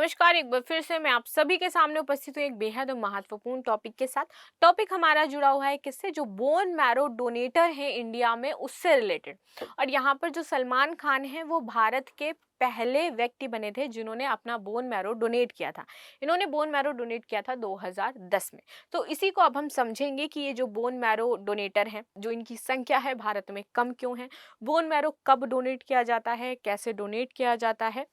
नमस्कार, एक बार फिर से मैं आप सभी के सामने उपस्थित हूँ एक बेहद महत्वपूर्ण टॉपिक के साथ। टॉपिक हमारा जुड़ा हुआ है किससे? जो बोन मैरो डोनेटर हैं इंडिया में, उससे रिलेटेड। और यहाँ पर जो सलमान खान हैं वो भारत के पहले व्यक्ति बने थे जिन्होंने अपना बोन मैरो डोनेट किया था। इन्होंने बोन मैरो डोनेट किया था 2010 में। तो इसी को अब हम समझेंगे कि ये जो बोन मैरो डोनेटर हैं, जो इनकी संख्या है भारत में कम क्यों है, बोन मैरो कब डोनेट किया जाता है, कैसे डोनेट किया जाता है,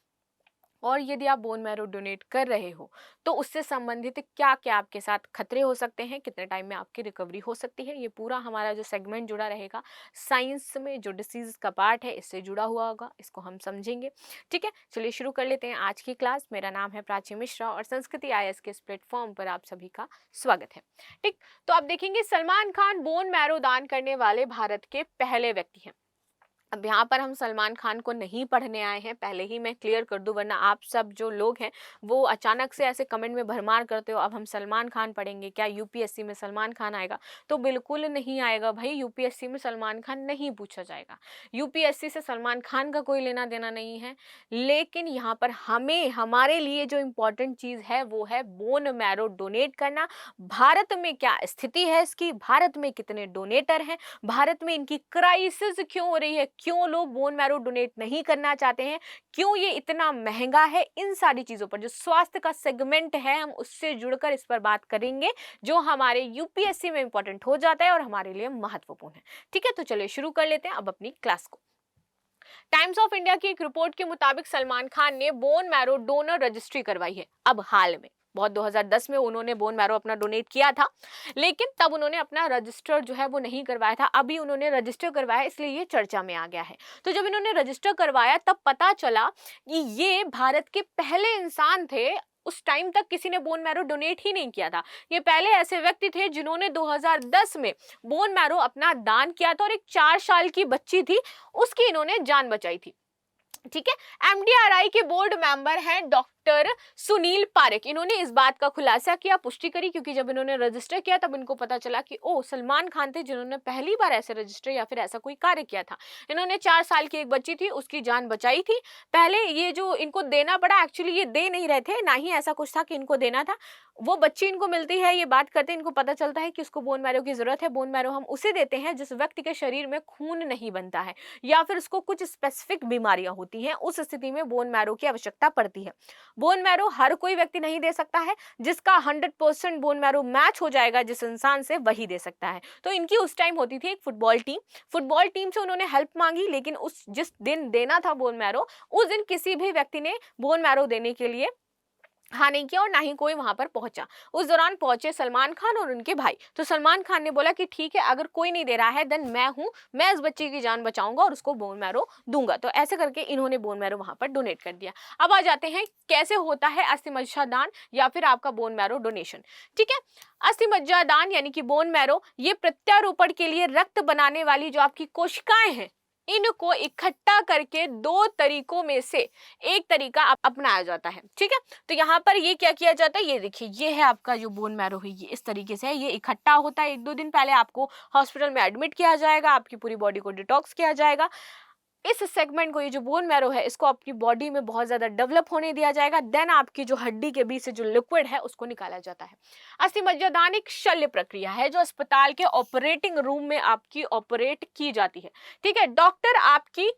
और यदि आप बोन मैरो डोनेट कर रहे हो तो उससे संबंधित क्या क्या आपके साथ खतरे हो सकते हैं, कितने टाइम में आपकी रिकवरी हो सकती है। ये पूरा हमारा जो सेगमेंट जुड़ा रहेगा साइंस में जो डिसीज का पार्ट है इससे जुड़ा हुआ होगा, इसको हम समझेंगे। ठीक है, चलिए शुरू कर लेते हैं आज की क्लास। मेरा नाम है प्राची मिश्रा और संस्कृति आईएएस के इस प्लेटफॉर्म पर आप सभी का स्वागत है। ठीक, तो आप देखेंगे सलमान खान बोन मैरो दान करने वाले भारत के पहले व्यक्ति हैं। अब यहाँ पर हम सलमान खान को नहीं पढ़ने आए हैं, पहले ही मैं क्लियर कर दूं, वरना आप सब जो लोग हैं वो अचानक से ऐसे कमेंट में भरमार करते हो अब हम सलमान खान पढ़ेंगे, क्या यूपीएससी में सलमान खान आएगा? तो बिल्कुल नहीं आएगा भाई, यूपीएससी में सलमान खान नहीं पूछा जाएगा। यूपीएससी से सलमान खान का कोई लेना देना नहीं है। लेकिन यहाँ पर हमें, हमारे लिए जो इम्पोर्टेंट चीज़ है वो है बोन मैरो डोनेट करना। भारत में क्या स्थिति है इसकी, भारत में कितने डोनेटर हैं, भारत में इनकी क्राइसिस क्यों हो रही है, क्यों लोग बोन मैरो डोनेट नहीं करना चाहते हैं, क्यों ये इतना महंगा है, इन सारी चीजों पर जो स्वास्थ्य का सेगमेंट है हम उससे जुड़कर इस पर बात करेंगे, जो हमारे यूपीएससी में इंपॉर्टेंट हो जाता है और हमारे लिए महत्वपूर्ण है। ठीक है, तो चलिए शुरू कर लेते हैं अब अपनी क्लास को। टाइम्स ऑफ इंडिया की एक रिपोर्ट के मुताबिक सलमान खान ने बोन मैरो डोनर रजिस्ट्री करवाई है अब हाल में। बहुत 2010 में उन्होंने बोन मैरो अपना डोनेट किया था, लेकिन तब उन्होंने अपना रजिस्टर जो है वो नहीं करवाया था। अभी उन्होंने रजिस्टर करवाया, इसलिए ये चर्चा में आ गया है। तो जब इन्होंने रजिस्टर करवाया तब पता चला कि ये भारत के पहले इंसान थे। उस टाइम तक किसी ने बोन मैरो डोनेट ही नहीं किया था। ये पहले ऐसे व्यक्ति थे जिन्होंने 2010 में बोन मैरो अपना दान किया था और एक 4 साल की बच्ची थी, उसकी इन्होंने जान बचाई थी। ठीक है, एमडीआरआई के बोर्ड मेंबर हैं डॉक्टर सुनील पारेख। इन्होंने इस बात का खुलासा किया, पुष्टि करी, क्योंकि जब इन्होंने रजिस्टर किया तब इनको पता चला कि ओ सलमान खान थे जिन्होंने पहली बार ऐसे रजिस्टर या फिर ऐसा कोई कार्य किया था। इन्होंने 4 साल की एक बच्ची थी उसकी जान बचाई थी। पहले ये जो इनको देना पड़ा, एक्चुअली ये दे नहीं रहे थे, ना ही ऐसा कुछ था कि इनको देना था। वो बच्ची इनको मिलती है, ये बात करते हैं, इनको पता चलता है कि उसको बोन मैरो की जरूरत है। बोन मैरो हम उसे देते हैं जिस व्यक्ति के शरीर में खून नहीं बनता है या फिर उसको कुछ स्पेसिफिक बीमारियां होती हैं, उस स्थिति में बोन मैरो की आवश्यकता पड़ती है। बोन मैरो हर कोई व्यक्ति नहीं दे सकता है, जिसका 100% बोन मैरो मैच हो जाएगा जिस इंसान से, वही दे सकता है। तो इनकी उस टाइम होती थी एक फुटबॉल टीम से उन्होंने हेल्प मांगी, लेकिन उस जिस दिन देना था बोन मैरो, उस दिन किसी भी व्यक्ति ने बोन मैरो देने के लिए हाँ नहीं किया और ना ही कोई वहां पर पहुंचा। उस दौरान पहुंचे सलमान खान और उनके भाई। तो सलमान खान ने बोला कि ठीक है, अगर कोई नहीं दे रहा है देन मैं हूं, मैं इस बच्चे की जान बचाऊंगा और उसको बोन मैरो दूंगा। तो ऐसे करके इन्होंने बोन मैरो वहां पर डोनेट कर दिया। अब आ जाते हैं कैसे होता है अस्थि मज्जा दान या फिर आपका बोन मैरो डोनेशन। ठीक है, अस्थि मज्जा दान यानी कि बोन मैरो, ये प्रत्यारोपण के लिए रक्त बनाने वाली जो आपकी कोशिकाएं हैं इनको इकट्ठा करके 2 तरीकों में से एक तरीका अपनाया जाता है। ठीक है, तो यहाँ पर ये क्या किया जाता है, ये देखिए, ये है आपका जो बोन मैरो है, ये इस तरीके से है, ये इकट्ठा होता है। 1-2 दिन पहले आपको हॉस्पिटल में एडमिट किया जाएगा, आपकी पूरी बॉडी को डिटॉक्स किया जाएगा। इस सेगमेंट को, ये जो बोन मैरो है, इसको अपनी बॉडी में बहुत ज्यादा डेवलप होने दिया जाएगा। देन आपकी जो हड्डी के बीच से जो लिक्विड है उसको निकाला जाता है। अस्थि मज्जा दान एक शल्य प्रक्रिया है जो अस्पताल के ऑपरेटिंग रूम में आपकी ऑपरेट की जाती है। ठीक है, डॉक्टर आपकी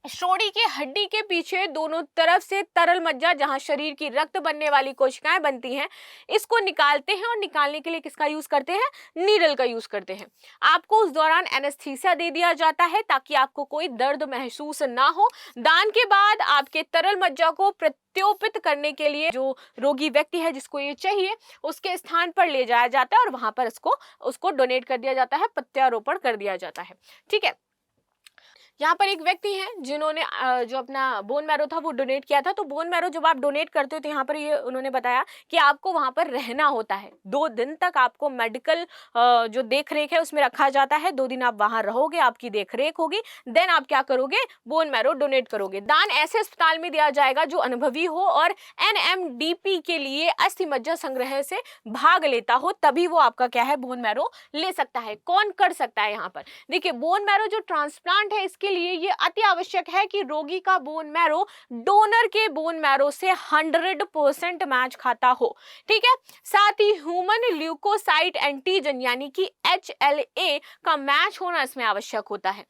शोड़ी के हड्डी के पीछे दोनों तरफ से तरल मज्जा, जहां शरीर की रक्त बनने वाली कोशिकाएं बनती हैं, इसको निकालते हैं और निकालने के लिए किसका यूज करते हैं? नीडल का यूज करते हैं। आपको उस दौरान एनेस्थीसिया दे दिया जाता है ताकि आपको कोई दर्द महसूस ना हो। दान के बाद आपके तरल मज्जा को प्रत्योपित करने के लिए जो रोगी व्यक्ति है जिसको ये चाहिए उसके स्थान पर ले जाया जाता है और वहां पर उसको डोनेट कर दिया जाता है, प्रत्यारोपण कर दिया जाता है। ठीक है, यहाँ पर एक व्यक्ति हैं जिन्होंने जो अपना बोन मैरो था वो डोनेट किया था। तो बोन मैरो जब आप डोनेट करते हो तो यहाँ पर ये उन्होंने बताया कि आपको वहाँ पर रहना होता है। 2 दिन तक आपको मेडिकल जो देख रेख है उसमें रखा जाता है। 2 दिन आप वहाँ रहोगे, आपकी देख रेख होगी, देन आप क्या करोगे? बोन मैरो डोनेट करोगे। दान ऐसे अस्पताल में दिया जाएगा जो अनुभवी हो और NMDP के लिए अस्थि मज्जा संग्रह से भाग लेता हो, तभी वो आपका क्या है, बोन मैरो ले सकता है। कौन कर सकता है यहाँ पर? देखिए, बोन मैरो जो ट्रांसप्लांट है इसके के लिए ये अति आवश्यक है कि रोगी का बोन मैरो डोनर के बोन मैरो से 100% मैच खाता हो। ठीक है, साथ ही ह्यूमन ल्यूकोसाइट एंटीजन यानी कि HLA का मैच होना इसमें आवश्यक होता है।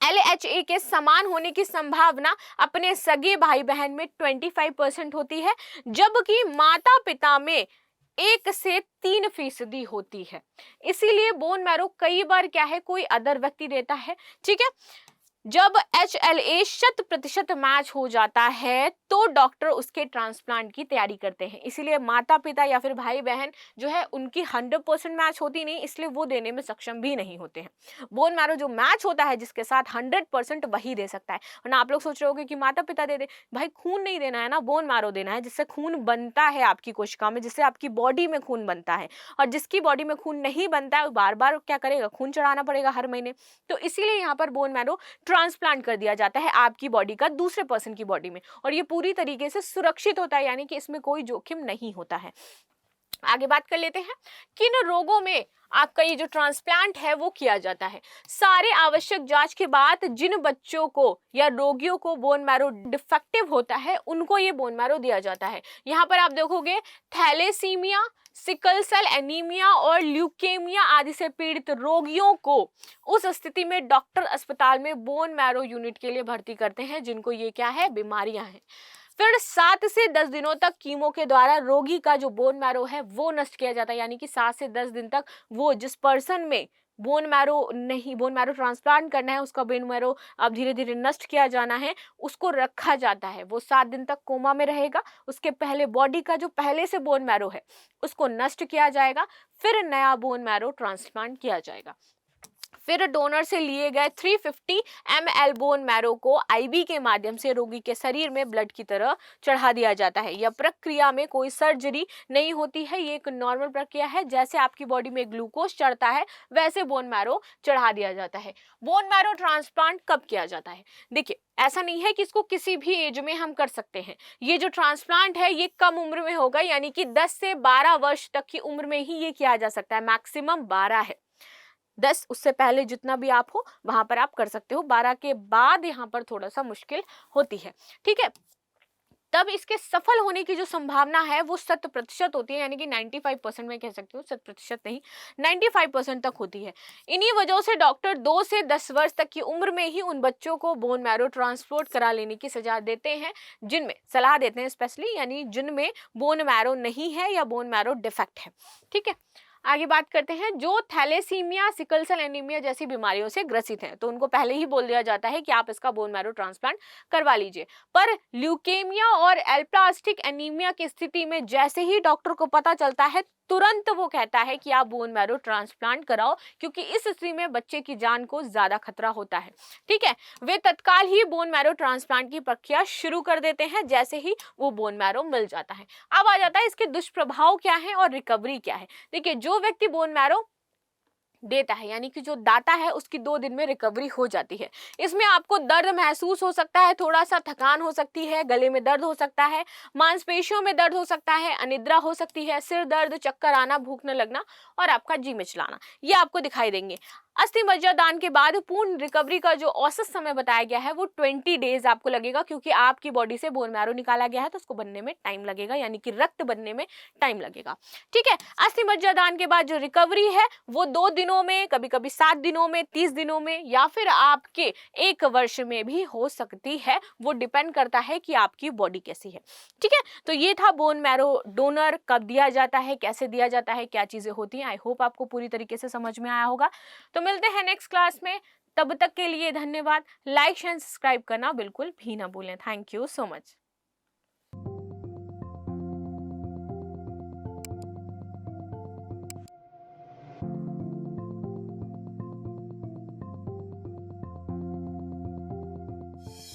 LHA के समान होने की संभावना अपने सगे भाई बहन में 25% होती है, जबकि माता पिता में 1 से 3% होती है। इसीलिए बोन मैरो कई बार क्या है, कोई अदर व्यक्ति देता है। ठीक है, जब HLA 100% मैच हो जाता है तो डॉक्टर उसके ट्रांसप्लांट की तैयारी करते हैं। इसीलिए माता पिता या फिर भाई बहन जो है उनकी 100% मैच होती नहीं, इसलिए वो देने में सक्षम भी नहीं होते हैं। बोन मैरो जो मैच होता है जिसके साथ 100% वही दे सकता है। वरना आप लोग सोच रहे होगे कि माता पिता दे दे, भाई खून नहीं देना है ना, बोन मैरो देना है, जिससे खून बनता है आपकी कोशिका में, जिससे आपकी बॉडी में खून बनता है। और जिसकी बॉडी में खून नहीं बनता है वो बार बार क्या करेगा, खून चढ़ाना पड़ेगा हर महीने। तो इसीलिए यहाँ पर बोन मैरो ट्रांसप्लांट कर दिया जाता है आपकी बॉडी का दूसरे पर्सन की बॉडी में, और ये पूरी तरीके से सुरक्षित होता है, यानी कि इसमें कोई जोखिम नहीं होता है। आगे बात कर लेते हैं किन रोगों में आपका ये जो ट्रांसप्लांट है वो किया जाता है। सारे आवश्यक जांच के बाद जिन बच्चों को या रोगियों को बोन मैरो डिफेक्टिव होता है उनको ये बोन मैरो दिया जाता है। यहाँ पर आप देखोगे थैलेसीमिया, सिकल सेल एनीमिया और ल्यूकेमिया आदि से पीड़ित रोगियों को उस स्थिति में डॉक्टर अस्पताल में बोन मैरो यूनिट के लिए भर्ती करते हैं जिनको ये क्या है, बीमारियां हैं। फिर 7 से 10 दिनों तक कीमो के द्वारा रोगी का जो बोन मैरो है वो नष्ट किया जाता है, यानी कि 7 से 10 दिन तक वो जिस पर्सन में बोन मैरो ट्रांसप्लांट करना है उसका बोन मैरो अब धीरे धीरे नष्ट किया जाना है, उसको रखा जाता है। वो 7 दिन तक कोमा में रहेगा। उसके पहले बॉडी का जो पहले से बोन मैरो है उसको नष्ट किया जाएगा, फिर नया बोन मैरो ट्रांसप्लांट किया जाएगा। फिर डोनर से लिए गए 350 ml बोन मैरो को आईवी के माध्यम से रोगी के शरीर में ब्लड की तरह चढ़ा दिया जाता है। यह प्रक्रिया में कोई सर्जरी नहीं होती है, ये एक नॉर्मल प्रक्रिया है। जैसे आपकी बॉडी में ग्लूकोज चढ़ता है वैसे बोन मैरो चढ़ा दिया जाता है। बोन मैरो ट्रांसप्लांट कब किया जाता है? देखिए, ऐसा नहीं है कि इसको किसी भी एज में हम कर सकते हैं। ये जो ट्रांसप्लांट है ये कम उम्र में होगा, यानी कि 10 से 12 वर्ष तक की उम्र में ही ये किया जा सकता है। मैक्सिमम 12 है, 10 उससे पहले जितना भी आप हो वहां पर आप कर सकते हो, 12 के बाद यहाँ पर थोड़ा सा मुश्किल होती है। ठीक है, तब इसके सफल होने की जो संभावना है वो 100% होती है, यानी कि 95% में कह सकती हूँ, 100% नहीं 95% तक होती है। इन्हीं वजहों से डॉक्टर 2 से 10 वर्ष तक की उम्र में ही उन बच्चों को बोन मैरो ट्रांसप्लांट करा लेने की सलाह देते हैं, सलाह देते हैं स्पेशली, यानी जिनमें बोन मैरो नहीं है या बोन मैरो डिफेक्ट है। ठीक है, आगे बात करते हैं जो थैलेसीमिया, सिकल सेल एनीमिया जैसी बीमारियों से ग्रसित हैं तो उनको पहले ही बोल दिया जाता है कि आप इसका बोन मैरो ट्रांसप्लांट करवा लीजिए। पर ल्यूकेमिया और एल्प्लास्टिक एनीमिया की स्थिति में जैसे ही डॉक्टर को पता चलता है तुरंत वो कहता है कि आप बोन मैरो ट्रांसप्लांट कराओ, क्योंकि इस स्थिति में बच्चे की जान को ज्यादा खतरा होता है। ठीक है, वे तत्काल ही बोन मैरो ट्रांसप्लांट की प्रक्रिया शुरू कर देते हैं जैसे ही वो बोन मैरो मिल जाता है। अब आ जाता है इसके दुष्प्रभाव क्या है और रिकवरी क्या है। देखिए, जो व्यक्ति बोन मैरो देता है, यानी कि जो दाता है उसकी 2 दिन में रिकवरी हो जाती है। इसमें आपको दर्द महसूस हो सकता है, थोड़ा सा थकान हो सकती है, गले में दर्द हो सकता है, मांसपेशियों में दर्द हो सकता है, अनिद्रा हो सकती है, सिर दर्द, चक्कर आना, भूख न लगना और आपका जी मिचलाना, ये आपको दिखाई देंगे। अस्थि मज्जा दान के बाद पूर्ण रिकवरी का जो औसत समय बताया गया है वो 20 डेज आपको लगेगा, क्योंकि आपकी बॉडी से बोन मैरो निकाला गया है तो उसको बनने में टाइम लगेगा, यानी कि रक्त बनने में टाइम लगेगा। ठीक है, अस्थि मज्जा दान के बाद जो रिकवरी है वो 2 दिनों में, कभी कभी 7 दिनों में, 30 दिनों में या फिर आपके 1 वर्ष में भी हो सकती है। वो डिपेंड करता है कि आपकी बॉडी कैसी है। ठीक है, तो ये था बोन मैरो डोनर कब दिया जाता है, कैसे दिया जाता है, क्या चीजें होती हैं। आई होप आपको पूरी तरीके से समझ में आया होगा। तो मिलते हैं नेक्स्ट क्लास में, तब तक के लिए धन्यवाद। लाइक शेयर सब्सक्राइब करना बिल्कुल भी ना भूलें। Thank you so much.